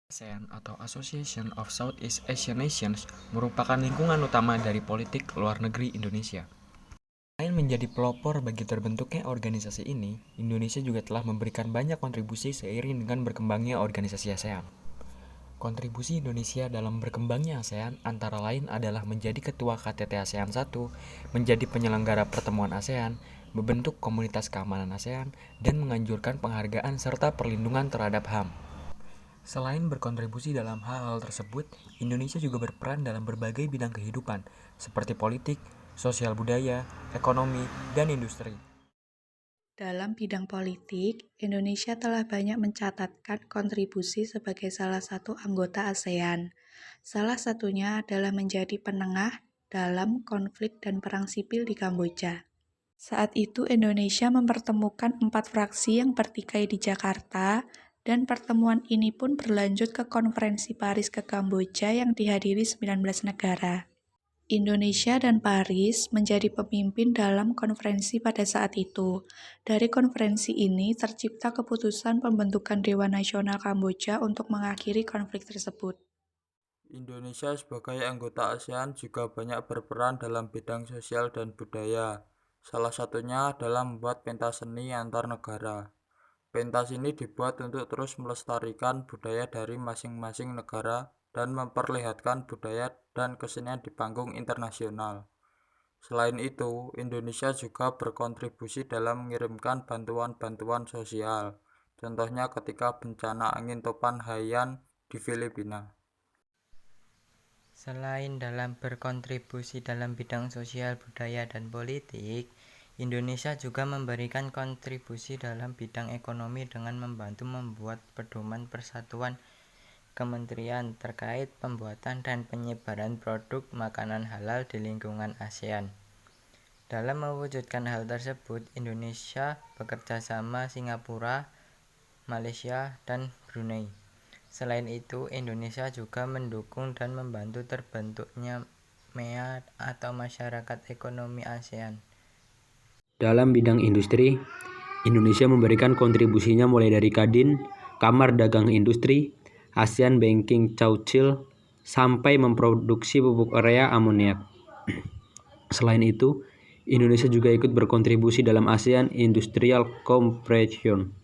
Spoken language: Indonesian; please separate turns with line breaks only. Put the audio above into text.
ASEAN atau Association of Southeast Asian Nations merupakan lingkungan utama dari politik luar negeri Indonesia. Selain menjadi pelopor bagi terbentuknya organisasi ini, Indonesia juga telah memberikan banyak kontribusi seiring dengan berkembangnya organisasi ASEAN. Kontribusi Indonesia dalam berkembangnya ASEAN antara lain adalah menjadi ketua KTT ASEAN 1, menjadi penyelenggara pertemuan ASEAN, membentuk komunitas keamanan ASEAN, dan menganjurkan penghargaan serta perlindungan terhadap HAM. Selain berkontribusi dalam hal-hal tersebut, Indonesia juga berperan dalam berbagai bidang kehidupan, seperti politik, sosial budaya, ekonomi, dan industri.
Dalam bidang politik, Indonesia telah banyak mencatatkan kontribusi sebagai salah satu anggota ASEAN. Salah satunya adalah menjadi penengah dalam konflik dan perang sipil di Kamboja. Saat itu Indonesia mempertemukan 4 fraksi yang bertikai di Jakarta, dan pertemuan ini pun berlanjut ke Konferensi Paris ke Kamboja yang dihadiri 19 negara. Indonesia dan Paris menjadi pemimpin dalam konferensi pada saat itu. Dari konferensi ini tercipta keputusan pembentukan Dewan Nasional Kamboja untuk mengakhiri konflik tersebut.
Indonesia sebagai anggota ASEAN juga banyak berperan dalam bidang sosial dan budaya. Salah satunya adalah membuat pentas seni antar negara. Pentas ini dibuat untuk terus melestarikan budaya dari masing-masing negara dan memperlihatkan budaya dan kesenian di panggung internasional. Selain itu, Indonesia juga berkontribusi dalam mengirimkan bantuan-bantuan sosial. Contohnya ketika bencana angin topan Haiyan di Filipina.
Selain dalam berkontribusi dalam bidang sosial, budaya, dan politik, Indonesia juga memberikan kontribusi dalam bidang ekonomi dengan membantu membuat pedoman persatuan kementerian terkait pembuatan dan penyebaran produk makanan halal di lingkungan ASEAN. Dalam mewujudkan hal tersebut, Indonesia bekerja sama Singapura, Malaysia, dan Brunei. Selain itu, Indonesia juga mendukung dan membantu terbentuknya MEA atau Masyarakat Ekonomi ASEAN.
Dalam bidang industri, Indonesia memberikan kontribusinya mulai dari Kadin, Kamar Dagang Industri, ASEAN Banking Council, sampai memproduksi pupuk urea amoniak. Selain itu, Indonesia juga ikut berkontribusi dalam ASEAN Industrial Cooperation